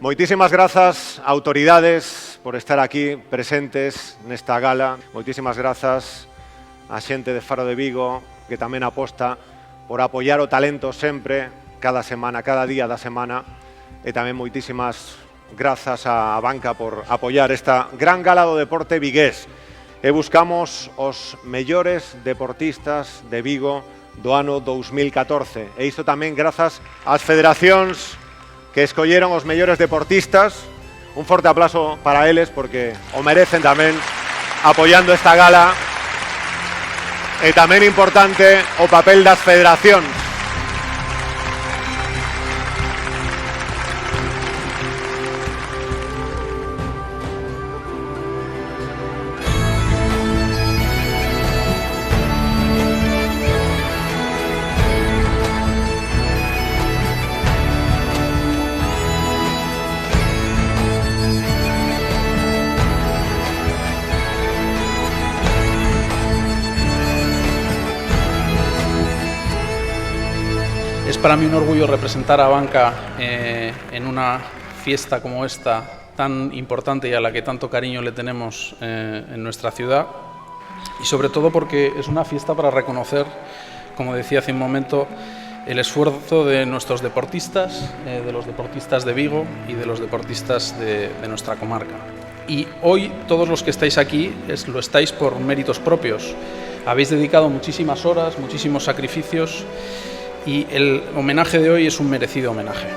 Moitísimas grazas, autoridades, por estar aquí presentes nesta gala. Moitísimas grazas a xente de Faro de Vigo, que tamén aposta por apoiar o talento sempre, cada semana, cada día da semana. E tamén moitísimas grazas á banca por apoiar esta gran gala do deporte vigués. E buscamos os mellores deportistas de Vigo do ano 2014. E isto tamén grazas ás federacións que escolleron os mellores deportistas. Un forte aplauso para eles porque o merecen tamén apoiando esta gala. E tamén importante o papel das federacións. Es para mí un orgullo representar a Banca en una fiesta como esta, tan importante y a la que tanto cariño le tenemos en nuestra ciudad. Y sobre todo porque es una fiesta para reconocer, como decía hace un momento, el esfuerzo de nuestros deportistas, de los deportistas de Vigo y de los deportistas de nuestra comarca. Y hoy todos los que estáis aquí lo estáis por méritos propios. Habéis dedicado muchísimas horas, muchísimos sacrificios. Y el homenaje de hoy es un merecido homenaje.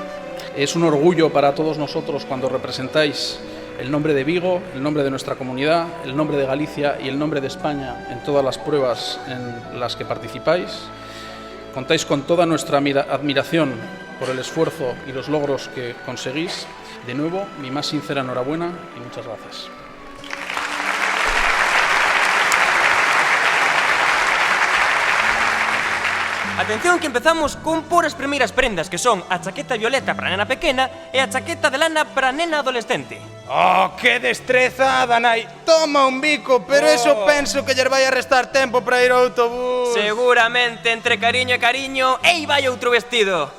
Es un orgullo para todos nosotros cuando representáis el nombre de Vigo, el nombre de nuestra comunidad, el nombre de Galicia y el nombre de España en todas las pruebas en las que participáis. Contáis con toda nuestra admiración por el esfuerzo y los logros que conseguís. De nuevo, mi más sincera enhorabuena y muchas gracias. Atención que empezamos con por as primeiras prendas, que son a chaqueta violeta para a nena pequena e a chaqueta de lana para a nena adolescente. ¡Oh, qué destreza, Danai! Toma un bico, pero eso penso que lle vai a restar tempo para ir ao autobús. Seguramente, entre cariño e cariño, ei vai outro vestido.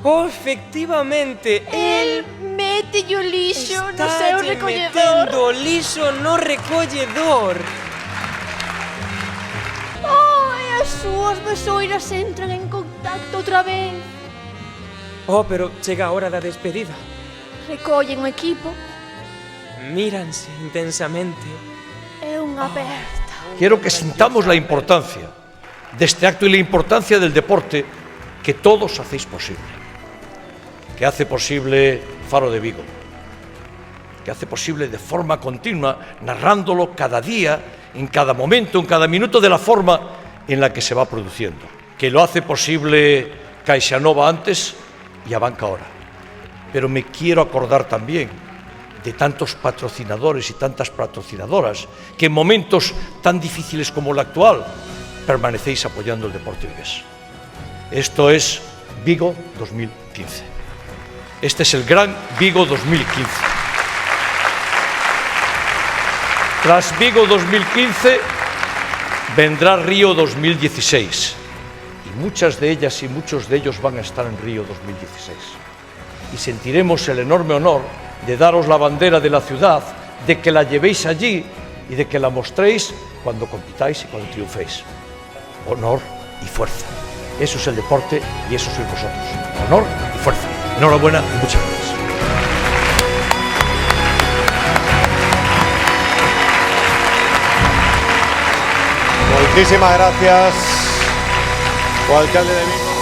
Oh, efectivamente, El mete o lixo no seu estálle recolledor. metendo o lixo no recolledor. As súas besoiras entran en contacto outra vez. Oh, pero chega a hora da despedida. Recollen o equipo. Míranse intensamente. É unha aperta. Quiero que sintamos la importancia de este acto y la importancia del deporte que todos hacéis posible. Que hace posible Faro de Vigo. Que hace posible de forma continua, narrándolo cada día, en cada momento, en cada minuto, de la forma en la que se va produciendo, que lo hace posible CaixaNova antes y Abanca ahora. Pero me quiero acordar también de tantos patrocinadores y tantas patrocinadoras que en momentos tan difíciles como el actual permanecéis apoyando el deporte vigués. Esto es Vigo 2015. Este es el gran Vigo 2015. Tras Vigo 2015 vendrá Río 2016 y muchas de ellas y muchos de ellos van a estar en Río 2016 y sentiremos el enorme honor de daros la bandera de la ciudad, de que la llevéis allí y de que la mostréis cuando compitáis y cuando triunféis. Honor y fuerza. Eso es el deporte y eso sois vosotros. Honor y fuerza. Enhorabuena y muchas gracias. Muchísimas gracias, o alcalde de Vigo.